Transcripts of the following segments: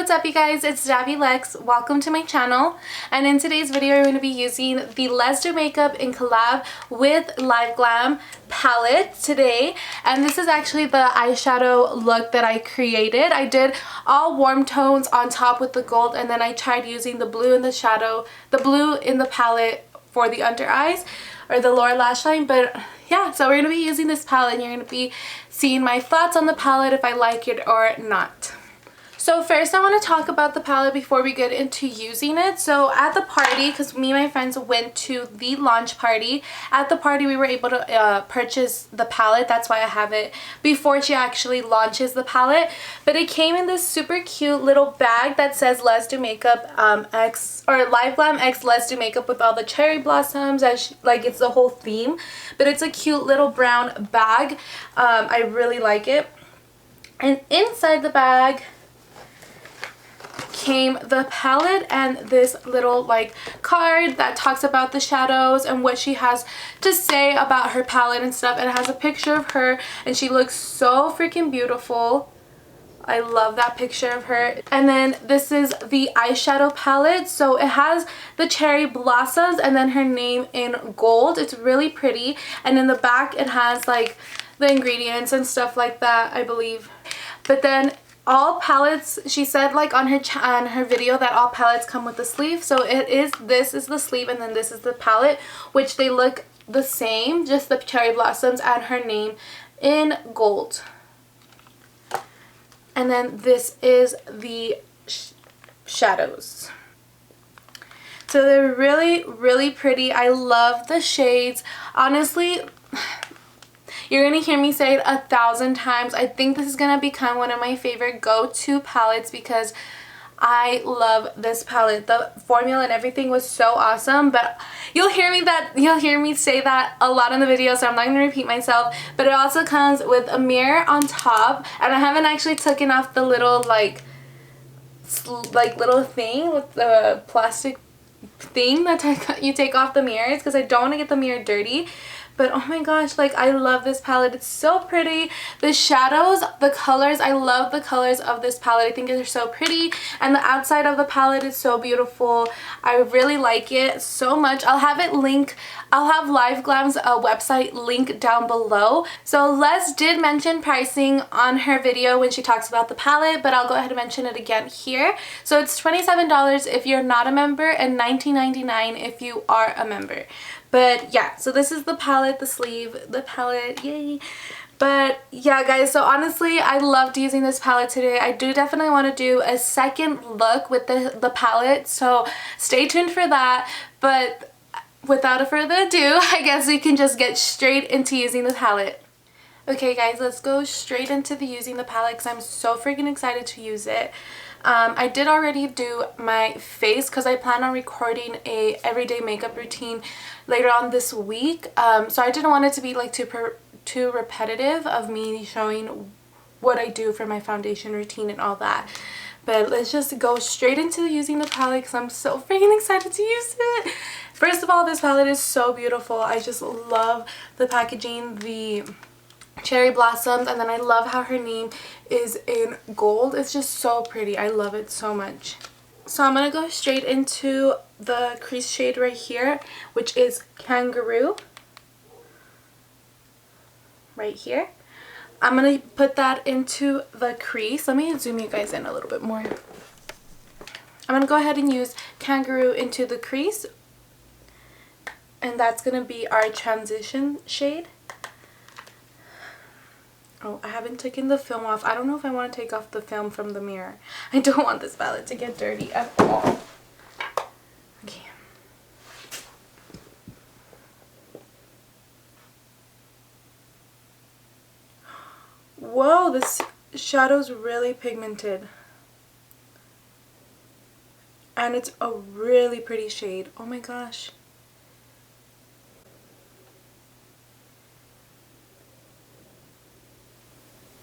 what's up you guys? It's Davy Lex. Welcome to my channel, and in today's video we're going to be using the Let's Do Makeup in collab with Liveglam palette today, and this is actually the eyeshadow look that I created. I did all warm tones on top with the gold, and then I tried using the blue in the shadow, the blue in the palette for the under eyes or the lower lash line. But yeah, so we're going to be using this palette and you're going to be seeing my thoughts on the palette, if I like it or not. So first I want to talk about the palette before we get into using it. So at the party, because me and my friends went to the launch party, at the party we were able to purchase the palette. That's why I have it before she actually launches the palette. But it came in this super cute little bag that says Let's Do Makeup X, or Liveglam X Let's Do Makeup, with all the cherry blossoms, as like it's the whole theme. But it's a cute little brown bag. I really like it. And inside the bag came the palette and this little like card that talks about the shadows and what she has to say about her palette and stuff. And it has a picture of her and she looks so freaking beautiful. I love that picture of her. And then this is the eyeshadow palette. So it has the cherry blossoms and then her name in gold. It's really pretty. And in the back it has like the ingredients and stuff like that, I believe. But then all palettes, she said like on her video that all palettes come with the sleeve. So this is the sleeve and then this is the palette, which they look the same, just the cherry blossoms and her name in gold. And then this is the shadows. So they're really, really pretty. I love the shades. Honestly, you're going to hear me say it 1,000 times. I think this is going to become one of my favorite go-to palettes because I love this palette. The formula and everything was so awesome, but you'll hear me say that a lot in the video, so I'm not going to repeat myself. But it also comes with a mirror on top, and I haven't actually taken off the little like little thing with the plastic thing that you take off the mirrors, because I don't want to get the mirror dirty. But oh my gosh, like I love this palette. It's so pretty. The shadows, the colors, I love the colors of this palette. I think they're so pretty. And the outside of the palette is so beautiful. I really like it so much. I'll have Liveglam's website link down below. So Les did mention pricing on her video when she talks about the palette, but I'll go ahead and mention it again here. So it's $27 if you're not a member and $19.99 if you are a member. But yeah, so this is the palette, the sleeve, the palette, yay. But yeah guys, so honestly I loved using this palette today. I do definitely want to do a second look with the palette, so stay tuned for that. But without further ado, I guess we can just get straight into using the palette. Okay guys, let's go straight into using the palette because I'm so freaking excited to use it. I did already do my face because I plan on recording a everyday makeup routine later on this week. So I didn't want it to be like too repetitive of me showing what I do for my foundation routine and all that. But let's just go straight into using the palette because I'm so freaking excited to use it. First of all, this palette is so beautiful. I just love the packaging, the cherry blossoms, and then I love how her name is in gold. It's just so pretty. I love it so much. So I'm going to go straight into the crease shade right here, which is Kangaroo. Right here. I'm going to put that into the crease. Let me zoom you guys in a little bit more. I'm going to go ahead and use Kangaroo into the crease. And that's going to be our transition shade. Oh, I haven't taken the film off. I don't know if I want to take off the film from the mirror. I don't want this palette to get dirty at all. Okay. Whoa, this shadow's really pigmented. And it's a really pretty shade. Oh my gosh.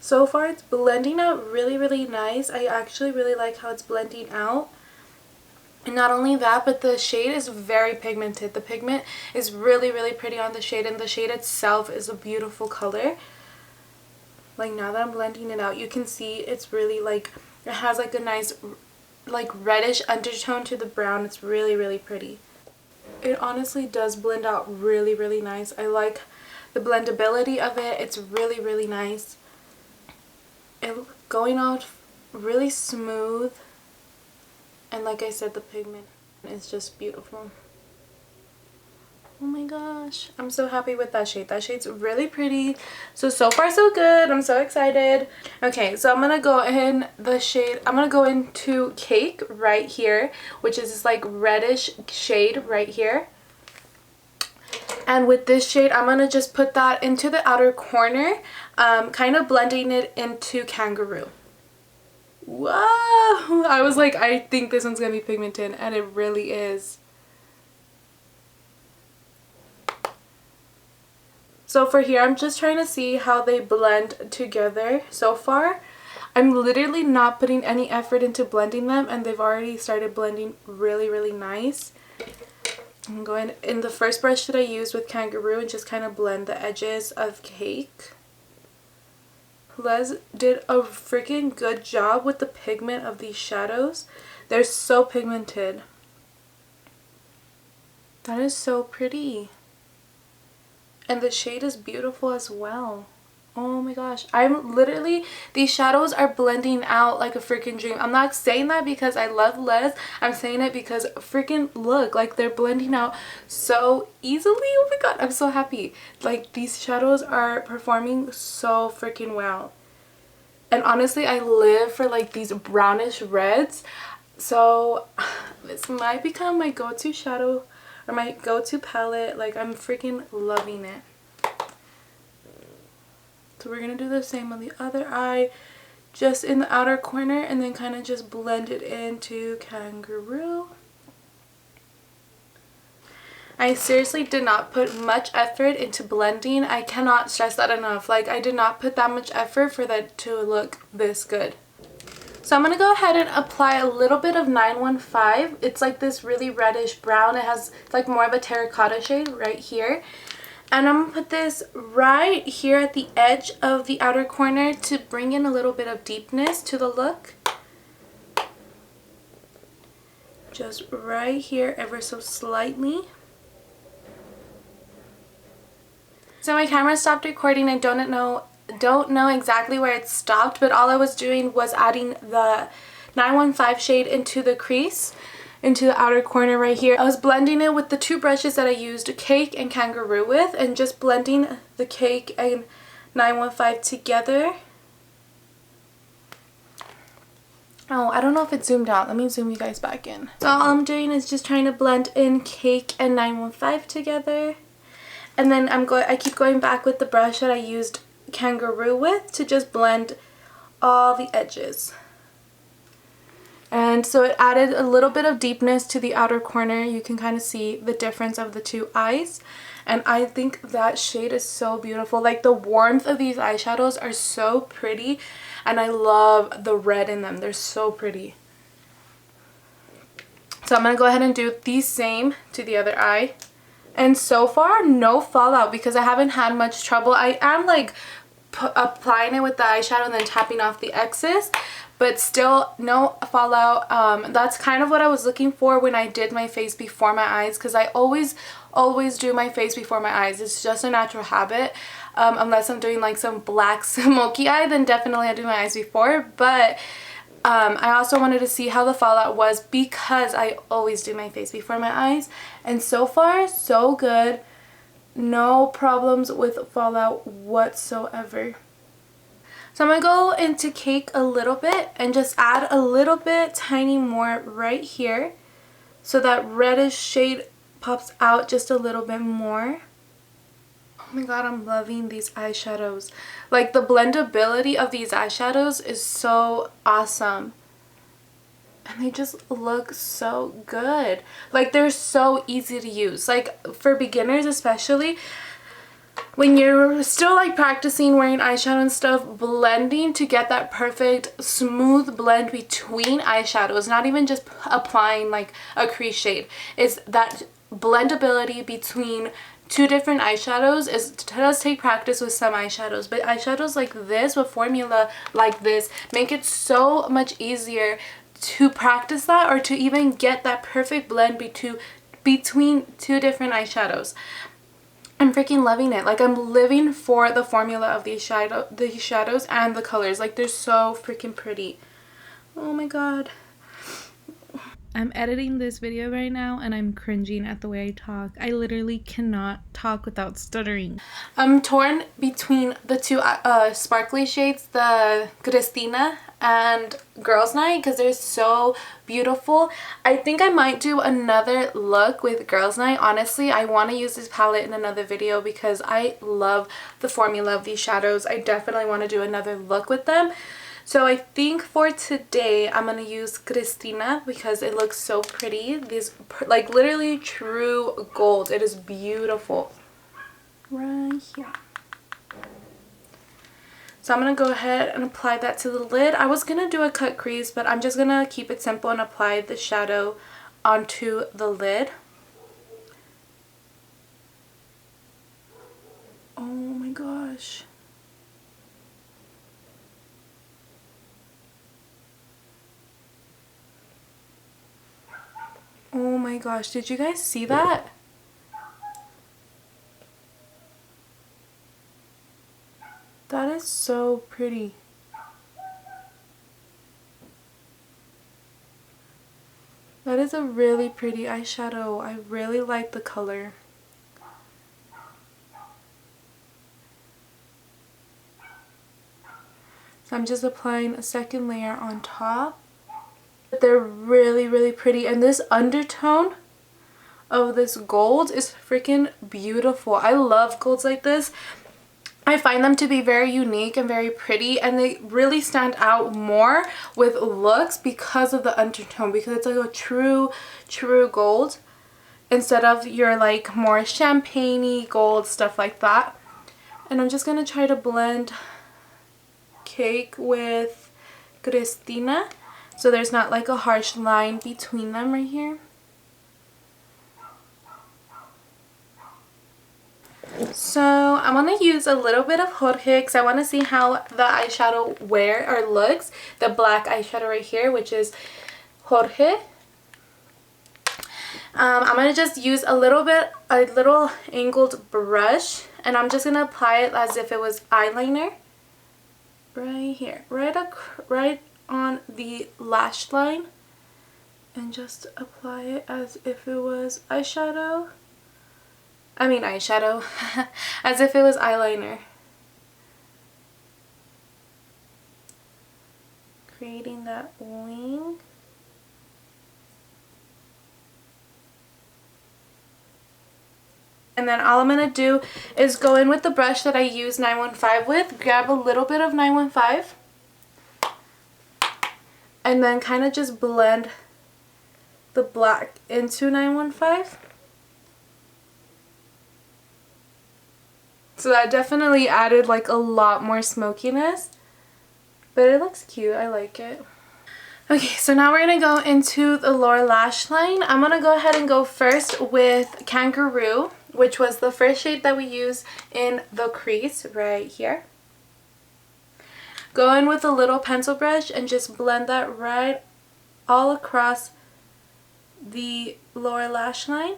So far it's blending out really, really nice. I actually really like how it's blending out. And not only that, but the shade is very pigmented. The pigment is really, really pretty on the shade, and the shade itself is a beautiful color. Like now that I'm blending it out, you can see it's really like, it has like a nice like reddish undertone to the brown. It's really, really pretty. It honestly does blend out really, really nice. I like the blendability of it. It's really, really nice. It going out really smooth. And like I said, the pigment is just beautiful. Oh my gosh, I'm so happy with that shade. That shade's really pretty. So far so good. I'm so excited. Okay, so I'm gonna go in the shade, I'm gonna go into Cake right here, which is this like reddish shade right here. And with this shade, I'm gonna just put that into the outer corner, kind of blending it into Kangaroo. Whoa! I was like, I think this one's gonna be pigmented, and it really is. So for here, I'm just trying to see how they blend together so far. I'm literally not putting any effort into blending them, and they've already started blending really, really nice. I'm going in the first brush that I used with Kangaroo and just kind of blend the edges of Cake. Les did a freaking good job with the pigment of these shadows. They're so pigmented. That is so pretty. And the shade is beautiful as well. Oh my gosh. I'm literally, these shadows are blending out like a freaking dream. I'm not saying that because I love Les. I'm saying it because freaking look, like they're blending out so easily. Oh my god, I'm so happy. Like these shadows are performing so freaking well. And honestly, I live for like these brownish reds. So this might become my go-to shadow or my go-to palette. Like I'm freaking loving it. So we're going to do the same on the other eye, just in the outer corner, and then kind of just blend it into Kangaroo. I seriously did not put much effort into blending. I cannot stress that enough. Like I did not put that much effort for that to look this good. So I'm going to go ahead and apply a little bit of 915. It's like this really reddish brown. It has like more of a terracotta shade right here. And I'm going to put this right here at the edge of the outer corner to bring in a little bit of deepness to the look. Just right here ever so slightly. So my camera stopped recording. I don't know exactly where it stopped, but all I was doing was adding the 915 shade into the crease, into the outer corner right here. I was blending it with the two brushes that I used Cake and Kangaroo with, and just blending the Cake and 915 together. Oh, I don't know if it zoomed out. Let me zoom you guys back in. So all I'm doing is just trying to blend in Cake and 915 together. And then I keep going back with the brush that I used Kangaroo with to just blend all the edges. And so it added a little bit of deepness to the outer corner. You can kind of see the difference of the two eyes. And I think that shade is so beautiful. Like the warmth of these eyeshadows are so pretty. And I love the red in them. They're so pretty. So I'm going to go ahead and do the same to the other eye. And so far, no fallout because I haven't had much trouble. I am like applying it with the eyeshadow and then tapping off the excess, but still no fallout. That's kind of what I was looking for when I did my face before my eyes, because I always do my face before my eyes. It's just a natural habit. Unless I'm doing like some black smoky eye, then definitely I do my eyes before. But I also wanted to see how the fallout was because I always do my face before my eyes. And so far, so good. No problems with fallout whatsoever. So I'm going to go into Cake a little bit and just add a little bit tiny more right here. So that reddish shade pops out just a little bit more. Oh my god, I'm loving these eyeshadows. Like the blendability of these eyeshadows is so awesome. And they just look so good. Like they're so easy to use. Like for beginners especially, when you're still like practicing wearing eyeshadow and stuff, blending to get that perfect smooth blend between eyeshadows, not even just applying like a crease shade, is that blendability between two different eyeshadows. It does take practice with some eyeshadows, but eyeshadows like this with formula like this make it so much easier to practice that, or to even get that perfect blend between two different eyeshadows. I'm freaking loving it. Like, I'm living for the formula of these shadows and the colors. Like, they're so freaking pretty. Oh my god. I'm editing this video right now and I'm cringing at the way I talk. I literally cannot talk without stuttering. I'm torn between the two sparkly shades, the Cristina and Girls Night, because they're so beautiful. I think I might do another look with Girls Night. Honestly, I want to use this palette in another video because I love the formula of these shadows. I definitely want to do another look with them. So I think for today I'm going to use Cristina because it looks so pretty. These like literally true gold. It is beautiful. Right here. So I'm going to go ahead and apply that to the lid. I was going to do a cut crease, but I'm just going to keep it simple and apply the shadow onto the lid. Oh my gosh. Oh my gosh, did you guys see that? That is so pretty. That is a really pretty eyeshadow. I really like the color. So I'm just applying a second layer on top. They're really, really pretty. And this undertone of this gold is freaking beautiful. I love golds like this. I find them to be very unique and very pretty, and they really stand out more with looks because of the undertone, because it's like a true gold instead of your like more champagne-y gold, stuff like that. And I'm just going to try to blend Cake with Cristina so there's not like a harsh line between them right here. So I'm going to use a little bit of Jorge because I want to see how the eyeshadow wear or looks. The black eyeshadow right here, which is Jorge. I'm going to just use a little angled brush, and I'm just going to apply it as if it was eyeliner. Right here. Right on the lash line. And just apply it as if it was eyeshadow. As if it was eyeliner. Creating that wing. And then all I'm going to do is go in with the brush that I use 915 with, grab a little bit of 915, and then kind of just blend the black into 915. So that definitely added like a lot more smokiness, but it looks cute. I like it. Okay, so now we're going to go into the lower lash line. I'm going to go ahead and go first with Kangaroo, which was the first shade that we used in the crease right here. Go in with a little pencil brush and just blend that right all across the lower lash line.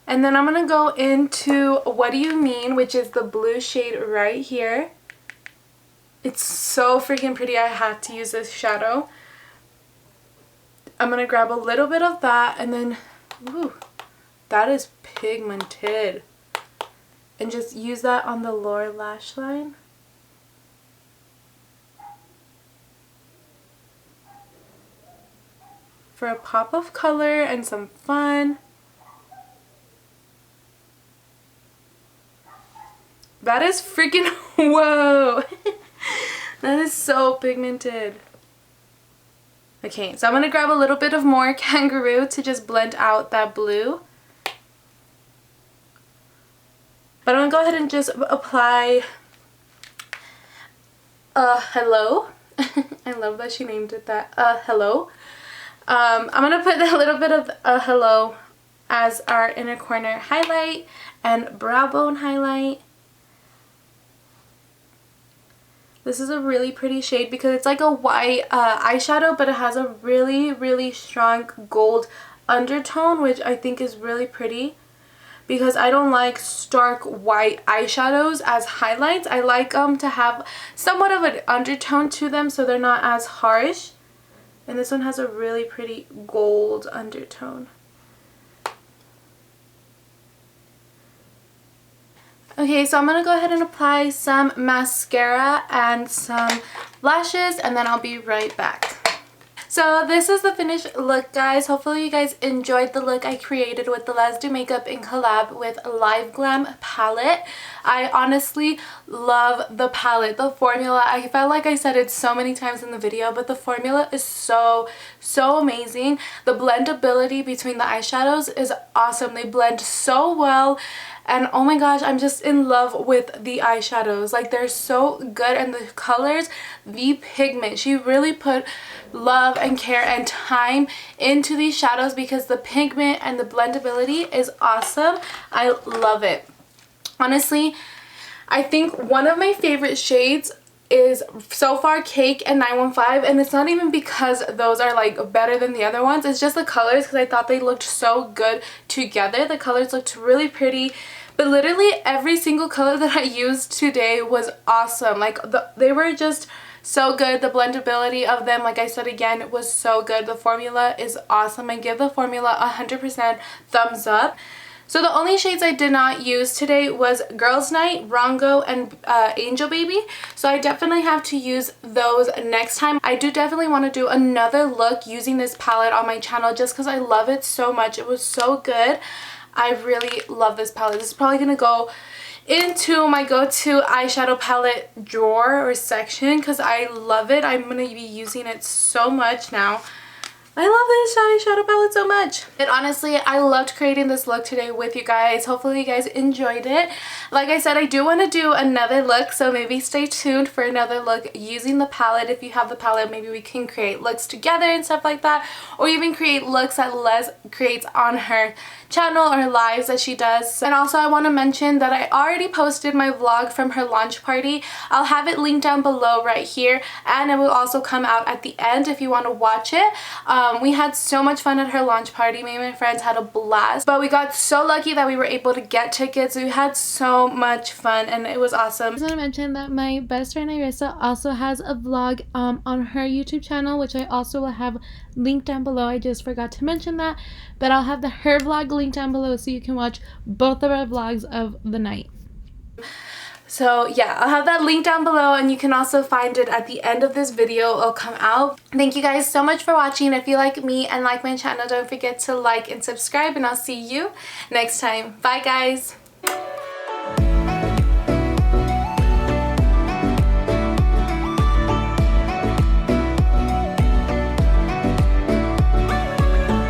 And then I'm going to go into What Do You Mean, which is the blue shade right here. It's so freaking pretty. I had to use this shadow. I'm going to grab a little bit of that, and then, ooh, that is pigmented. And just use that on the lower lash line. For a pop of color and some fun. That is freaking, whoa. That is so pigmented. Okay, so I'm going to grab a little bit of more Kangaroo to just blend out that blue. But I'm going to go ahead and just apply Hello. I love that she named it that. Hello. I'm going to put a little bit of Hello as our inner corner highlight and brow bone highlight. This is a really pretty shade because it's like a white eyeshadow, but it has a really, really strong gold undertone, which I think is really pretty because I don't like stark white eyeshadows as highlights. I like to have somewhat of an undertone to them so they're not as harsh. And this one has a really pretty gold undertone. Okay, so I'm going to go ahead and apply some mascara and some lashes, and then I'll be right back. So this is the finished look, guys. Hopefully you guys enjoyed the look I created with the Let's Do Makeup in collab with Liveglam palette. I honestly love the palette, the formula. I felt like I said it so many times in the video, but the formula is so amazing. The blendability between the eyeshadows is awesome. They blend so well. And oh my gosh, I'm just in love with the eyeshadows. Like, they're so good. And the colors, the pigment. She really put love and care and time into these shadows because the pigment and the blendability is awesome. I love it. Honestly, I think one of my favorite shades is so far Cake and 915, and it's not even because those are like better than the other ones. It's just the colors, because I thought they looked so good together. The colors looked really pretty, but literally every single color that I used today was awesome. Like, they were just so good. The blendability of them, like I said again, was so good. The formula is awesome. I give the formula 100% thumbs up. So the only shades I did not use today was Girls Night, Rongo, and Angel Baby. So I definitely have to use those next time. I do definitely want to do another look using this palette on my channel just because I love it so much. It was so good. I really love this palette. This is probably going to go into my go-to eyeshadow palette drawer or section because I love it. I'm going to be using it so much now. I love this eyeshadow palette so much. And honestly, I loved creating this look today with you guys. Hopefully you guys enjoyed it. Like I said, I do want to do another look, so maybe stay tuned for another look using the palette. If you have the palette, maybe we can create looks together and stuff like that, or even create looks that Les creates on her channel or lives that she does. And also I want to mention that I already posted my vlog from her launch party. I'll have it linked down below right here, and it will also come out at the end if you want to watch it. We had so much fun at her launch party. Me and my friends had a blast, but we got so lucky that we were able to get tickets. We had so much fun and it was awesome. I just want to mention that my best friend Irissa also has a vlog on her YouTube channel, which I also will have linked down below. I just forgot to mention that, but I'll have her vlog linked down below so you can watch both of our vlogs of the night. So yeah, I'll have that link down below, and you can also find it at the end of this video. It'll come out. Thank you guys so much for watching. If you like me and like my channel, don't forget to like and subscribe, and I'll see you next time. Bye guys.